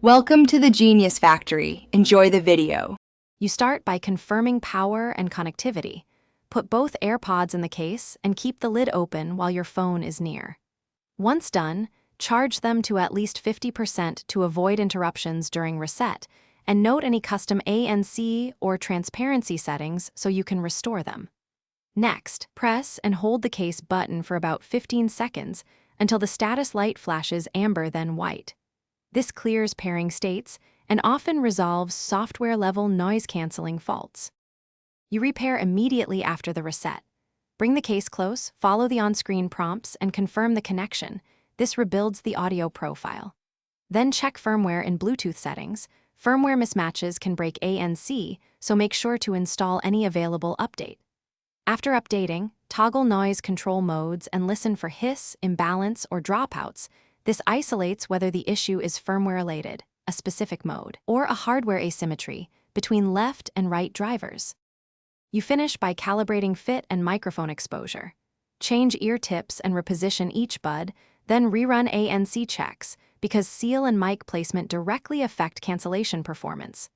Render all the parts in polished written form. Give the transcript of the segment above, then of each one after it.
Welcome to the Genius Factory. Enjoy the video. You start by confirming power and connectivity. Put both AirPods in the case and keep the lid open while your phone is near. Once done, charge them to at least 50% to avoid interruptions during reset, and note any custom ANC or transparency settings so you can restore them. Next, press and hold the case button for about 15 seconds until the status light flashes amber then white. This clears pairing states and often resolves software-level noise-canceling faults. You repair immediately after the reset. Bring the case close, follow the on-screen prompts, and confirm the connection. This rebuilds the audio profile. Then check firmware in Bluetooth settings. Firmware mismatches can break ANC, so make sure to install any available update. After updating, toggle noise control modes and listen for hiss, imbalance, or dropouts. This isolates whether the issue is firmware-related, a specific mode, or a hardware asymmetry between left and right drivers. You finish by calibrating fit and microphone exposure. Change ear tips and reposition each bud, then rerun ANC checks because seal and mic placement directly affect cancellation performance.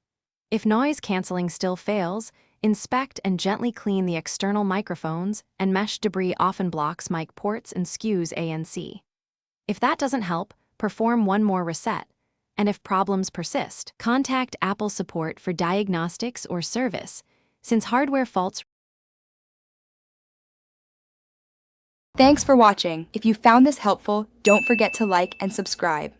If noise canceling still fails, inspect and gently clean the external microphones, and mesh debris often blocks mic ports and skews ANC. If that doesn't help, perform one more reset, and if problems persist, contact Apple support for diagnostics or service, since hardware faults. Thanks for watching. If you found this helpful, don't forget to like and subscribe.